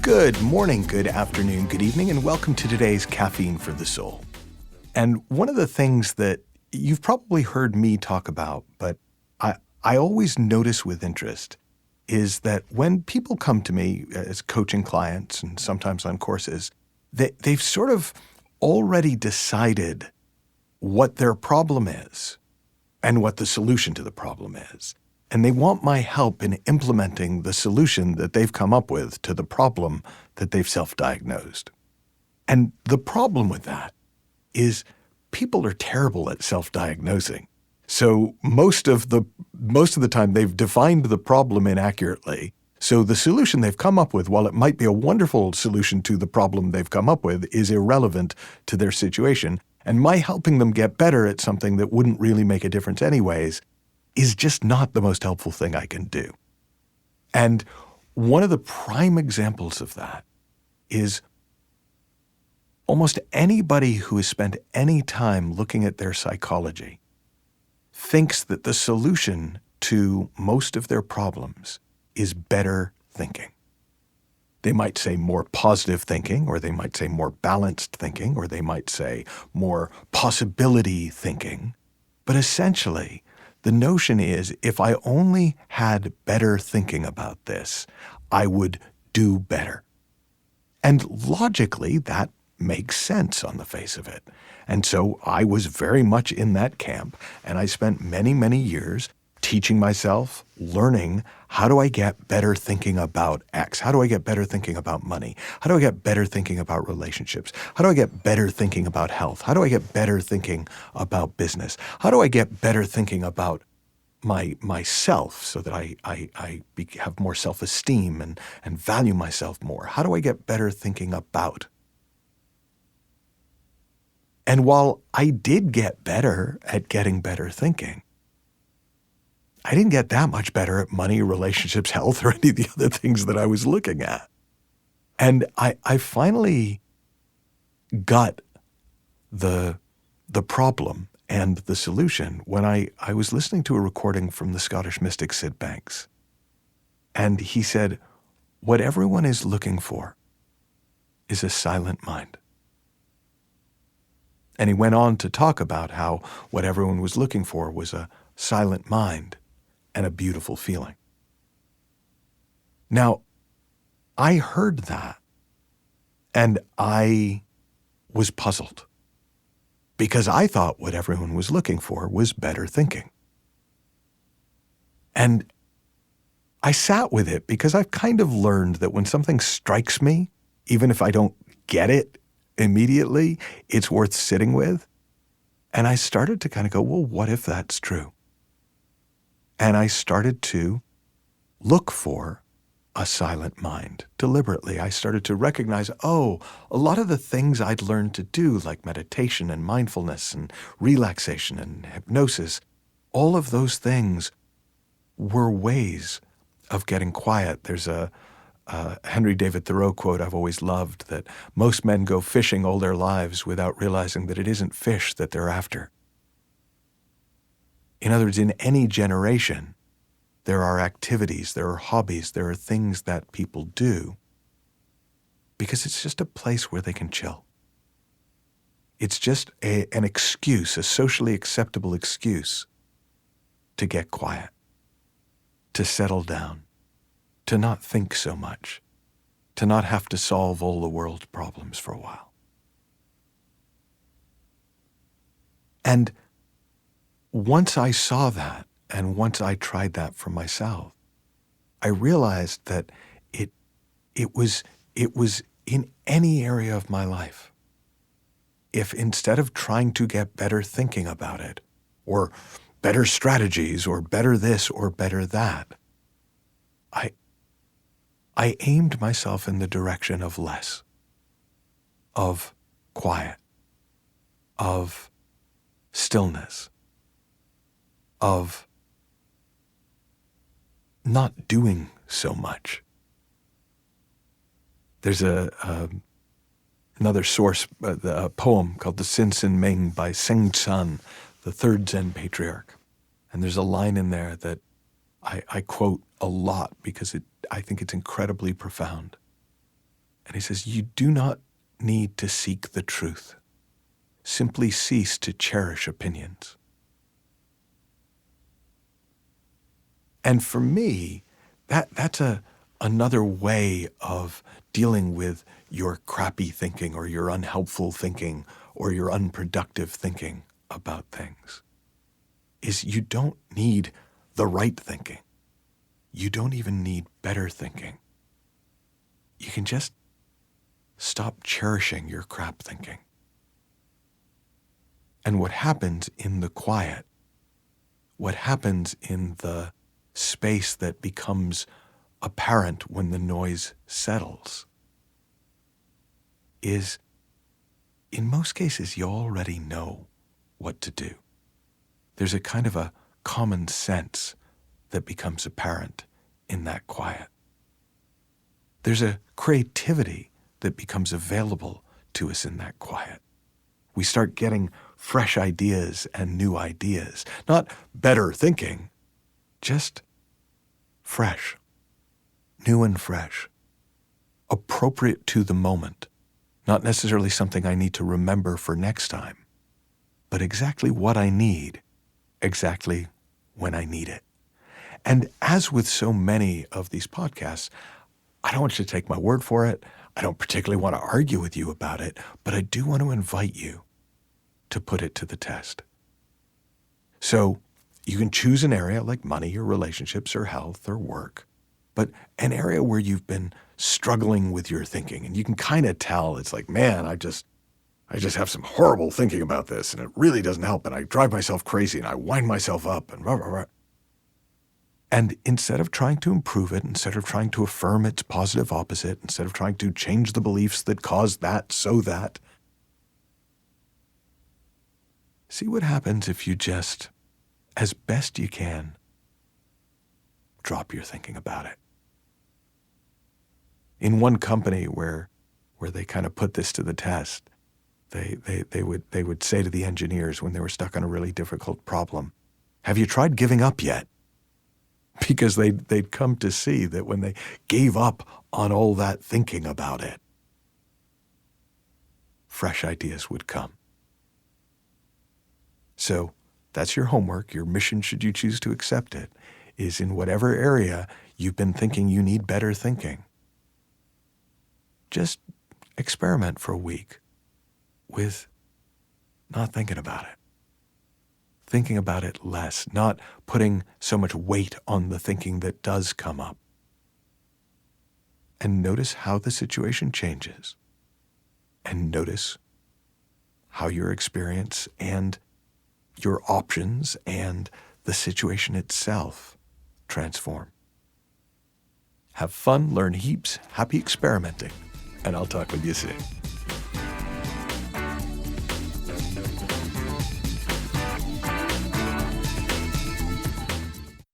Good morning, good afternoon, good evening, and welcome to today's Caffeine for the Soul. And one of the things that you've probably heard me talk about, but I always notice with interest, is that when people come to me as coaching clients and sometimes on courses, they've sort of already decided what their problem is and what the solution to the problem is. And they want my help in implementing the solution that they've come up with to the problem that they've self-diagnosed. And the problem with that is people are terrible at self-diagnosing. So most of the time they've defined the problem inaccurately. So the solution they've come up with, while it might be a wonderful solution to the problem they've come up with, is irrelevant to their situation. And my helping them get better at something that wouldn't really make a difference anyways is just not the most helpful thing I can do. And one of the prime examples of that is almost anybody who has spent any time looking at their psychology thinks that the solution to most of their problems is better thinking. They might say more positive thinking, or they might say more balanced thinking, or they might say more possibility thinking. But essentially, the notion is if I only had better thinking about this, I would do better. And logically, that makes sense on the face of it. And so I was very much in that camp, and I spent many, many years teaching myself, learning, how do I get better thinking about X? How do I get better thinking about money? How do I get better thinking about relationships? How do I get better thinking about health? How do I get better thinking about business? How do I get better thinking about myself so that I have more self-esteem and value myself more? How do I get better thinking about? And while I did get better at getting better thinking, I didn't get that much better at money, relationships, health, or any of the other things that I was looking at. And I finally got the problem and the solution when I was listening to a recording from the Scottish mystic Sid Banks. And he said, what everyone is looking for is a silent mind. And he went on to talk about how what everyone was looking for was a silent mind and a beautiful feeling. Now, I heard that, and I was puzzled, because I thought what everyone was looking for was better thinking. And I sat with it because I've kind of learned that when something strikes me, even if I don't get it immediately, it's worth sitting with. And I started to kind of go, well, what if that's true? And I started to look for a silent mind deliberately. I started to recognize, a lot of the things I'd learned to do, like meditation and mindfulness and relaxation and hypnosis, all of those things were ways of getting quiet. There's a Henry David Thoreau quote I've always loved, that most men go fishing all their lives without realizing that it isn't fish that they're after. In other words, in any generation, there are activities, there are hobbies, there are things that people do because it's just a place where they can chill. It's just an excuse, a socially acceptable excuse to get quiet, to settle down, to not think so much, to not have to solve all the world's problems for a while. And once I saw that, and once I tried that for myself, I realized that it was in any area of my life. If instead of trying to get better thinking about it, or better strategies, or better this, or better that, I aimed myself in the direction of less, of quiet, of stillness, of not doing so much. There's another source, a poem called The Sin Sin Ming by Seng Tsun, the third Zen patriarch. And there's a line in there that I quote a lot because I think it's incredibly profound. And he says, "You do not need to seek the truth. Simply cease to cherish opinions." And for me, that's another way of dealing with your crappy thinking or your unhelpful thinking or your unproductive thinking about things, is you don't need the right thinking. You don't even need better thinking. You can just stop cherishing your crap thinking. And what happens in the quiet, what happens in the space that becomes apparent when the noise settles, is in most cases you already know what to do. There's a kind of a common sense that becomes apparent in that quiet. There's a creativity that becomes available to us in that quiet. We start getting fresh ideas and new ideas, not better thinking, just fresh, new and fresh, appropriate to the moment, not necessarily something I need to remember for next time, but exactly what I need, exactly when I need it. And as with so many of these podcasts, I don't want you to take my word for it. I don't particularly want to argue with you about it, but I do want to invite you to put it to the test. So you can choose an area like money or relationships or health or work, but an area where you've been struggling with your thinking and you can kind of tell it's like, man, I just have some horrible thinking about this and it really doesn't help and I drive myself crazy and I wind myself up and blah, blah, blah. And instead of trying to improve it, instead of trying to affirm its positive opposite, instead of trying to change the beliefs that cause that so that, see what happens if you just, as best you can, drop your thinking about it. In one company where they kind of put this to the test, they would say to the engineers when they were stuck on a really difficult problem, "Have you tried giving up yet?" Because they'd come to see that when they gave up on all that thinking about it, fresh ideas would come. So that's your homework. Your mission, should you choose to accept it, is in whatever area you've been thinking you need better thinking, just experiment for a week with not thinking about it. Thinking about it less, not putting so much weight on the thinking that does come up. And notice how the situation changes. And notice how your experience and your options and the situation itself transform. Have fun, learn heaps, happy experimenting, and I'll talk with you soon.